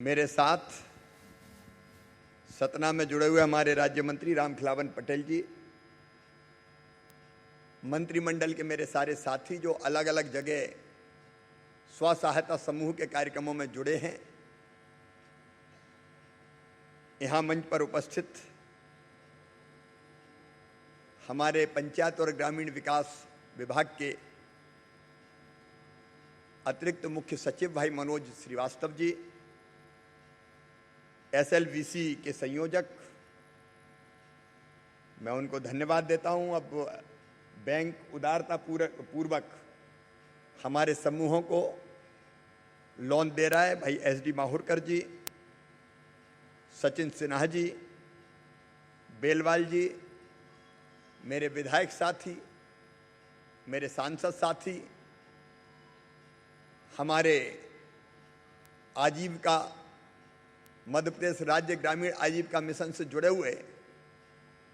मेरे साथ सतना में जुड़े हुए हमारे राज्य मंत्री रामखिलावन पटेल जी, मंत्रिमंडल के मेरे सारे साथी जो अलग अलग जगह स्व सहायता समूह के कार्यक्रमों में जुड़े हैं, यहाँ मंच पर उपस्थित हमारे पंचायत और ग्रामीण विकास विभाग के अतिरिक्त मुख्य सचिव भाई मनोज श्रीवास्तव जी, SLVC के संयोजक, मैं उनको धन्यवाद देता हूं। अब बैंक उदारता पूर्वक हमारे समूहों को लोन दे रहा है। भाई SD माहुरकर जी, सचिन सिन्हा जी, बेलवाल जी, मेरे विधायक साथी, मेरे सांसद साथी, हमारे आजीविका मध्य प्रदेश राज्य ग्रामीण आजीविका मिशन से जुड़े हुए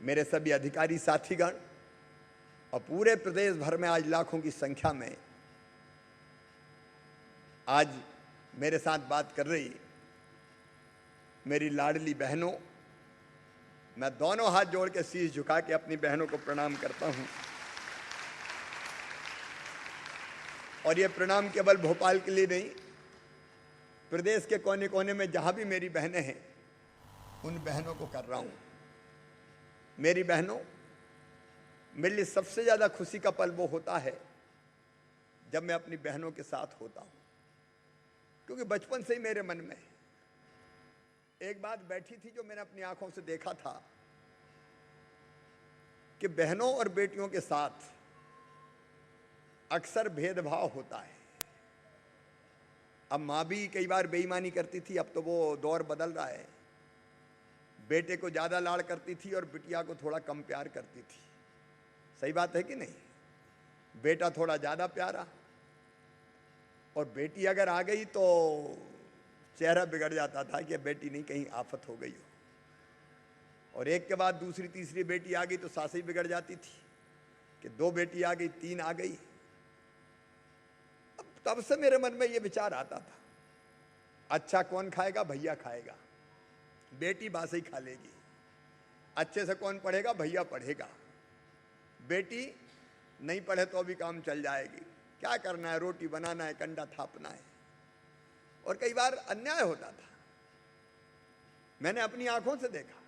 मेरे सभी अधिकारी साथीगण और पूरे प्रदेश भर में आज लाखों की संख्या में आज मेरे साथ बात कर रही मेरी लाडली बहनों, मैं दोनों हाथ जोड़ के शीश झुका के अपनी बहनों को प्रणाम करता हूं। और ये प्रणाम केवल भोपाल के लिए नहीं, प्रदेश के कोने कोने में जहां भी मेरी बहनें हैं उन बहनों को कर रहा हूं। मेरी बहनों, मेरे लिए सबसे ज्यादा खुशी का पल वो होता है जब मैं अपनी बहनों के साथ होता हूं, क्योंकि बचपन से ही मेरे मन में एक बात बैठी थी जो मैंने अपनी आंखों से देखा था कि बहनों और बेटियों के साथ अक्सर भेदभाव होता है। अब माँ भी कई बार बेईमानी करती थी, अब तो वो दौर बदल रहा है। बेटे को ज़्यादा लाड़ करती थी और बिटिया को थोड़ा कम प्यार करती थी। सही बात है कि नहीं? बेटा थोड़ा ज़्यादा प्यारा और बेटी अगर आ गई तो चेहरा बिगड़ जाता था कि बेटी नहीं कहीं आफत हो गई हो। और एक के बाद दूसरी तीसरी बेटी आ गई तो सास ही बिगड़ जाती थी कि 2 बेटी आ गई, 3 आ गई। तब से मेरे मन में ये विचार आता था, अच्छा कौन खाएगा? भैया खाएगा। बेटी बासी खा लेगी। अच्छे से कौन पढ़ेगा? भैया पढ़ेगा। बेटी नहीं पढ़े तो भी काम चल जाएगी। क्या करना है? रोटी बनाना है, कंडा थापना है। और कई बार अन्याय होता था, मैंने अपनी आंखों से देखा।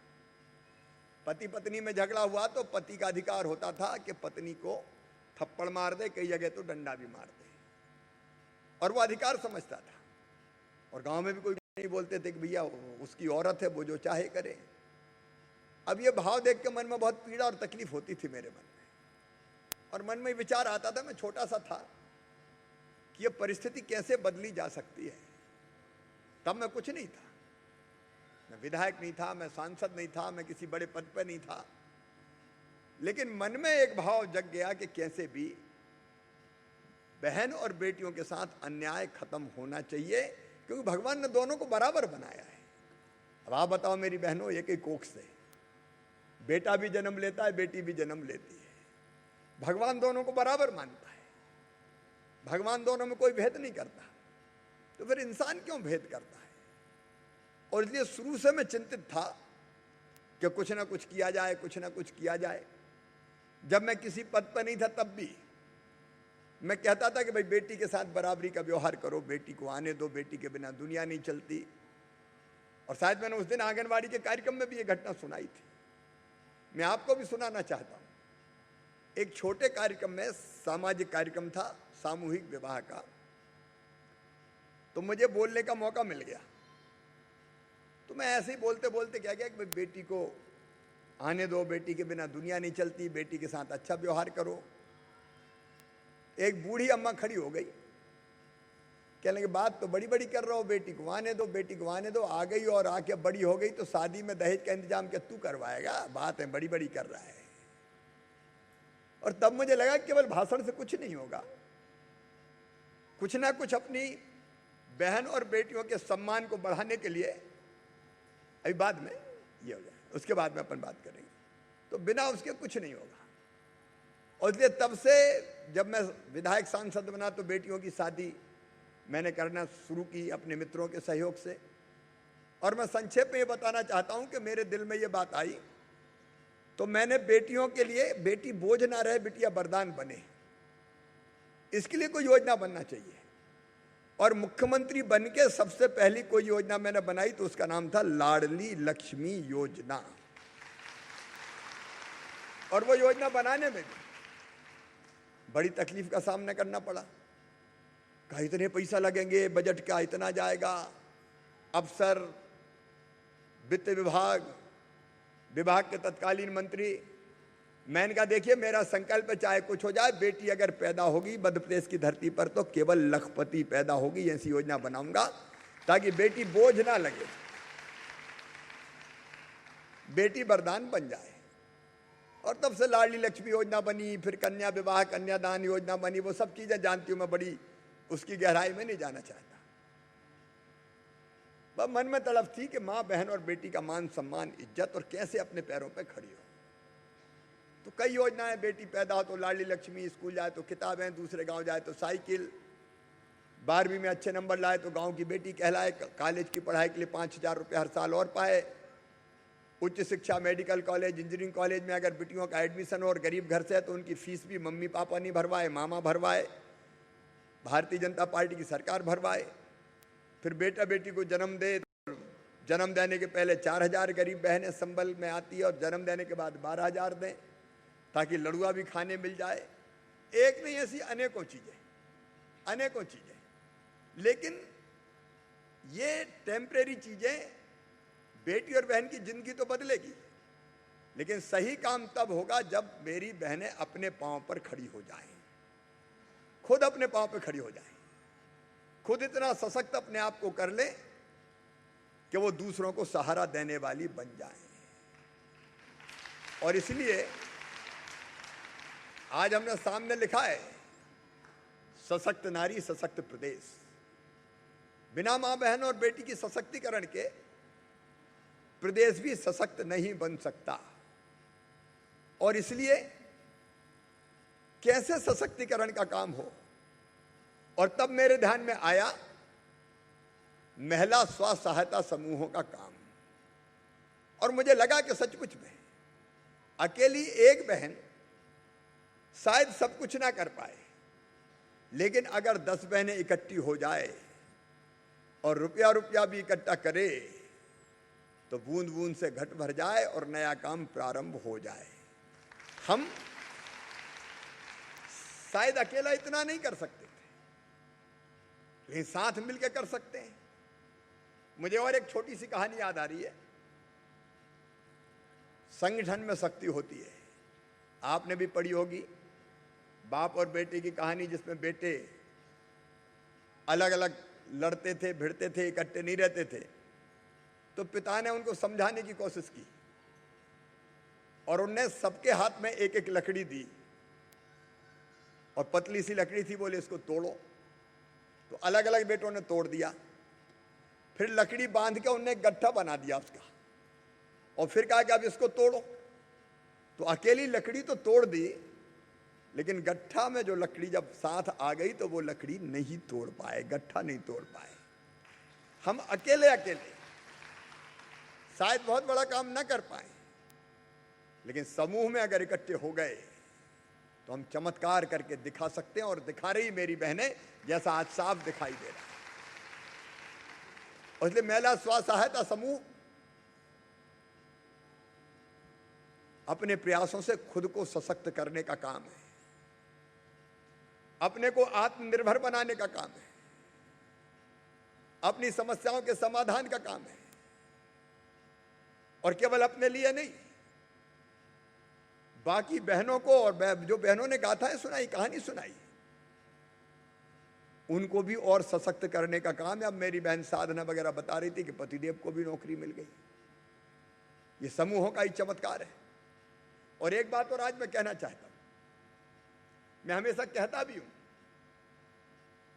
पति पत्नी में झगड़ा हुआ तो पति का अधिकार होता था कि पत्नी को थप्पड़ मार दे, कई जगह तो डंडा भी मार दे, और वो अधिकार समझता था। और गांव में भी कोई नहीं बोलते थे कि भैया उसकी औरत है, वो जो चाहे करे। अब ये भाव देख के मन में बहुत पीड़ा और तकलीफ होती थी मेरे मन में, और मन में विचार आता था, मैं छोटा सा था, कि ये परिस्थिति कैसे बदली जा सकती है। तब मैं कुछ नहीं था, मैं विधायक नहीं था, मैं सांसद नहीं था, मैं किसी बड़े पद पर नहीं था, लेकिन मन में एक भाव जग गया कि कैसे भी बहन और बेटियों के साथ अन्याय खत्म होना चाहिए, क्योंकि भगवान ने दोनों को बराबर बनाया है। अब आप बताओ मेरी बहनों, एक ही कोख से बेटा भी जन्म लेता है, बेटी भी जन्म लेती है। भगवान दोनों को बराबर मानता है, भगवान दोनों में कोई भेद नहीं करता, तो फिर इंसान क्यों भेद करता है? और इसलिए शुरू से मैं चिंतित था कि कुछ ना कुछ किया जाए, कुछ ना कुछ किया जाए। जब मैं किसी पद पर नहीं था तब भी मैं कहता था कि भाई बेटी के साथ बराबरी का व्यवहार करो, बेटी को आने दो, बेटी के बिना दुनिया नहीं चलती। और शायद मैंने उस दिन आंगनवाड़ी के कार्यक्रम में भी ये घटना सुनाई थी। मैं आपको भी सुनाना चाहता हूँ। एक छोटे कार्यक्रम में, सामाजिक कार्यक्रम था, सामूहिक विवाह का, तो मुझे बोलने का मौका मिल गया। तो मैं ऐसे ही बोलते बोलते क्या गया कि भाई बेटी को आने दो, बेटी के बिना दुनिया नहीं चलती, बेटी के साथ अच्छा व्यवहार करो। एक बूढ़ी अम्मा खड़ी हो गई, कहने की बात तो बड़ी बड़ी कर रहा हो, बेटी को आने दो, बेटी को आने दो। आ गई और आके बड़ी हो गई तो शादी में दहेज का इंतजाम क्या तू करवाएगा? बात है बड़ी बड़ी कर रहा है। और तब मुझे लगा कि केवल भाषण से कुछ नहीं होगा, कुछ ना कुछ अपनी बहन और बेटियों के सम्मान को बढ़ाने के लिए, अभी बाद में ये हो जाए, उसके बाद में अपन बात करेंगे, तो बिना उसके कुछ नहीं होगा। और इसलिए तब से जब मैं विधायक सांसद बना तो बेटियों की शादी मैंने करना शुरू की अपने मित्रों के सहयोग से। और मैं संक्षेप में ये बताना चाहता हूं कि मेरे दिल में ये बात आई, तो मैंने बेटियों के लिए बेटी बोझ ना रहे, बिटिया वरदान बने, इसके लिए कोई योजना बनना चाहिए। और मुख्यमंत्री बन के सबसे पहली कोई योजना मैंने बनाई तो उसका नाम था लाडली लक्ष्मी योजना। और वो योजना बनाने में भी बड़ी तकलीफ का सामना करना पड़ा। कहा इतने पैसा लगेंगे, बजट का इतना जाएगा, अफसर, वित्त विभाग के तत्कालीन मंत्री। मैंने कहा देखिए मेरा संकल्प है चाहे कुछ हो जाए, बेटी अगर पैदा होगी मध्य प्रदेश की धरती पर तो केवल लखपति पैदा होगी, ऐसी योजना बनाऊंगा ताकि बेटी बोझ ना लगे, बेटी वरदान बन जाए। और तब से लाडली लक्ष्मी योजना बनी, फिर कन्या विवाह कन्यादान योजना बनी। वो सब चीजें जानती हूं मैं, बड़ी उसकी गहराई में नहीं जाना चाहता। बस मन में तड़प थी कि माँ बहन और बेटी का मान सम्मान इज्जत और कैसे अपने पैरों पे खड़ी हो। तो कई योजनाएं, बेटी पैदा हो तो लाडली लक्ष्मी, स्कूल जाए तो किताबें, दूसरे गांव जाए तो साइकिल, 12वीं में अच्छे नंबर लाए तो गांव की बेटी कहलाए, कॉलेज की पढ़ाई के लिए 5,000 रुपये हर साल और पाए, उच्च शिक्षा मेडिकल कॉलेज इंजीनियरिंग कॉलेज में अगर बेटियों का एडमिशन हो और गरीब घर से है तो उनकी फीस भी मम्मी पापा नहीं भरवाए, मामा भरवाए, भारतीय जनता पार्टी की सरकार भरवाए। फिर बेटा बेटी को जन्म दे तो जन्म देने के पहले 4,000 गरीब बहनें संबल में आती है और जन्म देने के बाद 12,000 दें ताकि लड़ुआ भी खाने मिल जाए। एक नहीं, ऐसी अनेकों चीजें। लेकिन ये टेम्परेरी चीजें, बेटी और बहन की जिंदगी तो बदलेगी, लेकिन सही काम तब होगा जब मेरी बहनें अपने पांव पर खड़ी हो जाएं, खुद अपने पांव पर खड़ी हो जाएं, खुद इतना सशक्त अपने आप को कर ले कि वो दूसरों को सहारा देने वाली बन जाएं। और इसलिए आज हमने सामने लिखा है सशक्त नारी सशक्त प्रदेश। बिना मां बहन और बेटी की सशक्तिकरण के प्रदेश भी सशक्त नहीं बन सकता। और इसलिए कैसे सशक्तिकरण का काम हो, और तब मेरे ध्यान में आया महिला स्व सहायता समूहों का काम। और मुझे लगा कि सचमुच में अकेली एक बहन शायद सब कुछ ना कर पाए, लेकिन अगर 10 बहनें इकट्ठी हो जाए और रुपया भी इकट्ठा करे तो बूंद बूंद से घट भर जाए और नया काम प्रारंभ हो जाए। हम शायद अकेला इतना नहीं कर सकते थे, लेकिन साथ मिलकर कर सकते हैं। मुझे और एक छोटी सी कहानी याद आ रही है। संगठन में शक्ति होती है, आपने भी पढ़ी होगी, बाप और बेटे की कहानी, जिसमें बेटे अलग अलग लड़ते थे, भिड़ते थे, इकट्ठे नहीं रहते थे। तो पिता ने उनको समझाने की कोशिश की और उनने सबके हाथ में एक एक लकड़ी दी और पतली सी लकड़ी थी, बोले इसको तोड़ो। तो अलग अलग बेटों ने तोड़ दिया। फिर लकड़ी बांध के उनने एक गट्ठा बना दिया उसका, और फिर कहा कि अब इसको तोड़ो। तो अकेली लकड़ी तो तोड़ दी, लेकिन गट्ठा में जो लकड़ी जब साथ आ गई तो वो लकड़ी नहीं तोड़ पाए, गट्ठा नहीं तोड़ पाए। हम अकेले शायद बहुत बड़ा काम ना कर पाए, लेकिन समूह में अगर इकट्ठे हो गए तो हम चमत्कार करके दिखा सकते हैं, और दिखा रही मेरी बहनें, जैसा आज साफ दिखाई दे रहा है। और इसलिए महिला स्व सहायता समूह अपने प्रयासों से खुद को सशक्त करने का काम है, अपने को आत्मनिर्भर बनाने का काम है, अपनी समस्याओं के समाधान का काम है। और केवल अपने लिए नहीं, बाकी बहनों को, और जो बहनों ने गाथाएं सुनाई, कहानी सुनाई, उनको भी और सशक्त करने का काम है। अब मेरी बहन साधना वगैरह बता रही थी कि पतिदेव को भी नौकरी मिल गई। ये समूहों का ही चमत्कार है। और एक बात और आज मैं कहना चाहता हूं, मैं हमेशा कहता भी हूं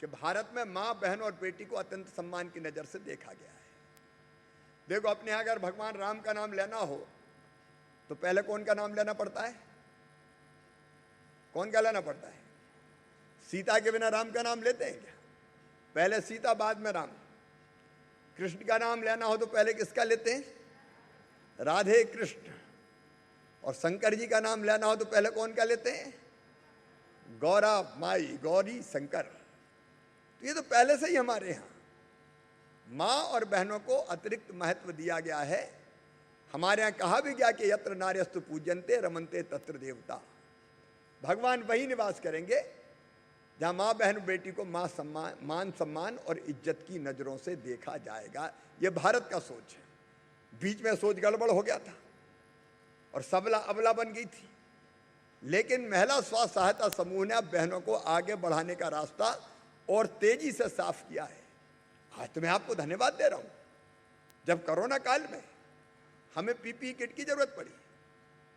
कि भारत में मां बहन और बेटी को अत्यंत सम्मान की नजर से देखा गया है। देखो, अपने यहां अगर भगवान राम का नाम लेना हो तो पहले कौन का नाम लेना पड़ता है? कौन का लेना पड़ता है? सीता के बिना राम का नाम लेते हैं क्या? पहले सीता, बाद में राम। कृष्ण का नाम लेना हो तो पहले किसका लेते हैं? राधे कृष्ण। और शंकर जी का नाम लेना हो तो पहले कौन का लेते हैं? गौरा माई, गौरी शंकर। तो ये तो पहले से ही हमारे यहाँ माँ और बहनों को अतिरिक्त महत्व दिया गया है। हमारे यहाँ कहा भी गया कि यत्र नार्यस्तु पूज्यन्ते रमन्ते तत्र देवता। भगवान वही निवास करेंगे जहाँ माँ बहन बेटी को मान सम्मान और इज्जत की नज़रों से देखा जाएगा। ये भारत का सोच है। बीच में सोच गड़बड़ हो गया था और सबला अबला बन गई थी, लेकिन महिला स्व सहायता समूह ने अब बहनों को आगे बढ़ाने का रास्ता और तेजी से साफ किया है। आज तो मैं आपको धन्यवाद दे रहा हूँ। जब कोरोना काल में हमें पीपीई किट की जरूरत पड़ी,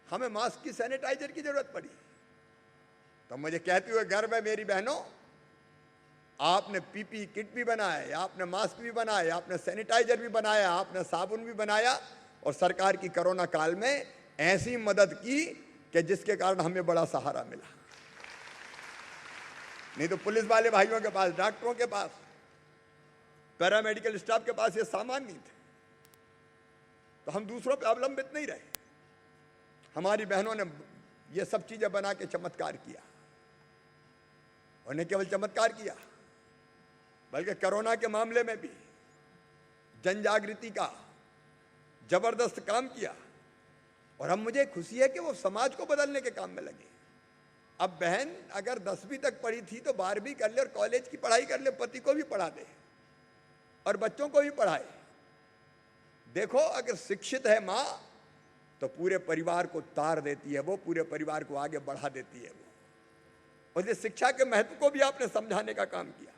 हमें मास्क की, सैनिटाइजर की जरूरत पड़ी, तो मुझे कहते हुए गर्व है मेरी बहनों, आपने पीपीई किट भी बनाया, आपने मास्क भी बनाया, आपने सैनिटाइजर भी बनाया, आपने साबुन भी बनाया और सरकार की कोरोना काल में ऐसी मदद की कि जिसके कारण हमें बड़ा सहारा मिला। नहीं तो पुलिस वाले भाइयों के पास, डॉक्टरों के पास, पैरामेडिकल स्टाफ के पास ये सामान नहीं थे, तो हम दूसरों पे अवलंबित नहीं रहे। हमारी बहनों ने ये सब चीजें बना के चमत्कार किया। और न केवल चमत्कार किया बल्कि कोरोना के मामले में भी जन जागृति का जबरदस्त काम किया। और अब मुझे खुशी है कि वो समाज को बदलने के काम में लगे। अब बहन अगर 10वीं तक पढ़ी थी तो 12वीं कर ले और कॉलेज की पढ़ाई कर ले, पति को भी पढ़ा दे और बच्चों को भी पढ़ाए। देखो, अगर शिक्षित है माँ तो पूरे परिवार को तार देती है, वो पूरे परिवार को आगे बढ़ा देती है। वो और शिक्षा के महत्व को भी आपने समझाने का काम किया।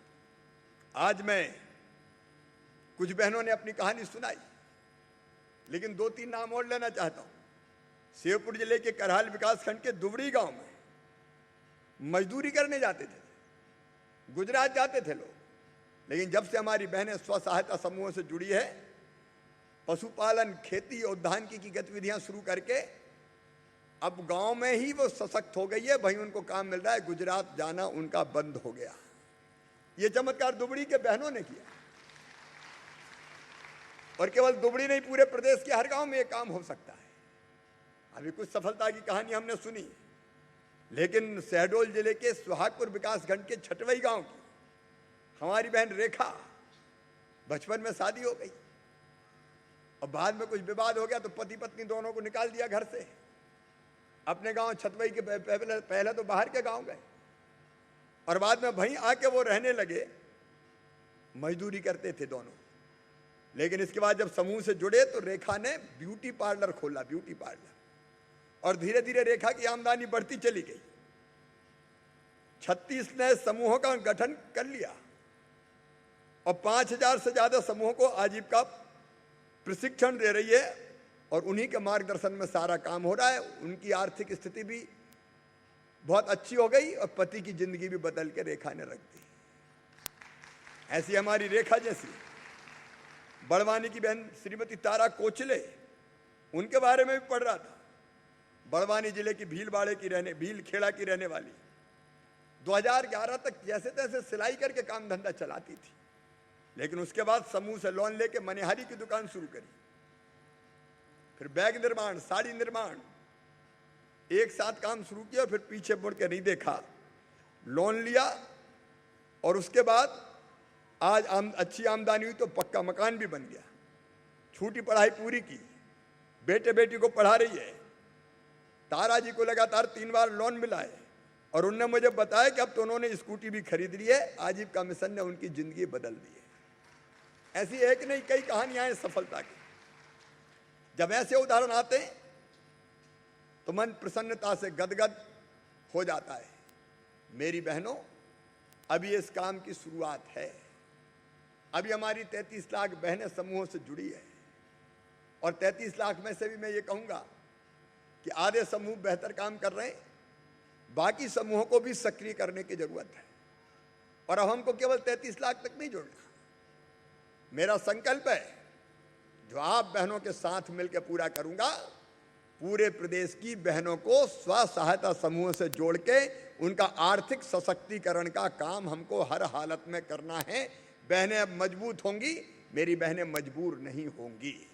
आज मैं, कुछ बहनों ने अपनी कहानी सुनाई, लेकिन 2-3 नाम और लेना चाहता हूं। शिवपुर जिले के करहाल विकासखंड के दुबड़ी गांव में मजदूरी करने जाते थे, गुजरात जाते थे लोग, लेकिन जब से हमारी बहनें स्व सहायता समूहों से जुड़ी है, पशुपालन, खेती, उद्यानिकी की गतिविधियां शुरू करके अब गांव में ही वो सशक्त हो गई है। भाई उनको काम मिल रहा है, गुजरात जाना उनका बंद हो गया। ये चमत्कार दुबड़ी के बहनों ने किया। और केवल दुबड़ी नहीं, पूरे प्रदेश के हर गांव में ये काम हो सकता है। अभी कुछ सफलता की कहानी हमने सुनी, लेकिन शहडोल जिले के सुहागपुर विकासखंड के छटवई गांव की हमारी बहन रेखा, बचपन में शादी हो गई और बाद में कुछ विवाद हो गया तो पति पत्नी दोनों को निकाल दिया घर से। अपने गांव छटवई के पहले तो बाहर के गांव गए और बाद में वहीं आके वो रहने लगे। मजदूरी करते थे दोनों, लेकिन इसके बाद जब समूह से जुड़े तो रेखा ने ब्यूटी पार्लर खोला, ब्यूटी पार्लर, और धीरे धीरे रेखा की आमदनी बढ़ती चली गई। 36 नए समूहों का गठन कर लिया और 5000 से ज्यादा समूहों को आजीविका प्रशिक्षण दे रही है और उन्हीं के मार्गदर्शन में सारा काम हो रहा है। उनकी आर्थिक स्थिति भी बहुत अच्छी हो गई और पति की जिंदगी भी बदल के रेखा ने रख दी। ऐसी हमारी रेखा जैसी बड़वानी की बहन श्रीमती तारा कोचले, उनके बारे में भी पढ़ रहा था। बड़वानी जिले की भीलखेड़ा की रहने वाली, 2011 तक जैसे तैसे सिलाई करके काम धंधा चलाती थी, लेकिन उसके बाद समूह से लोन लेके मनिहारी की दुकान शुरू करी, फिर बैग निर्माण, साड़ी निर्माण, एक साथ काम शुरू किया और फिर पीछे मुड़ के नहीं देखा, लोन लिया और उसके बाद आज अच्छी आमदनी हुई तो पक्का मकान भी बन गया। छोटी पढ़ाई पूरी की, बेटे बेटी को पढ़ा रही है। तारा जी को लगातार 3 बार लोन मिला है और उनने मुझे बताया कि अब तो उन्होंने स्कूटी भी खरीद ली है। आजीविका मिशन ने उनकी जिंदगी बदल दी है। ऐसी एक नहीं कई कहानियां हैं सफलता की। जब ऐसे उदाहरण आते हैं तो मन प्रसन्नता से गदगद हो जाता है। मेरी बहनों, अभी इस काम की शुरुआत है। अभी हमारी 33 लाख बहनें समूहों से जुड़ी है और 33 लाख में से भी मैं ये कहूँगा कि आधे समूह बेहतर काम कर रहे हैं, बाकी समूहों को भी सक्रिय करने की जरूरत है। और अब हमको केवल 33 लाख तक नहीं जोड़ना। मेरा संकल्प है, जो आप बहनों के साथ मिलकर पूरा करूंगा, पूरे प्रदेश की बहनों को स्व सहायता समूह से जोड़ के उनका आर्थिक सशक्तिकरण का काम हमको हर हालत में करना है। बहनें अब मजबूत होंगी, मेरी बहनें मजबूर नहीं होंगी।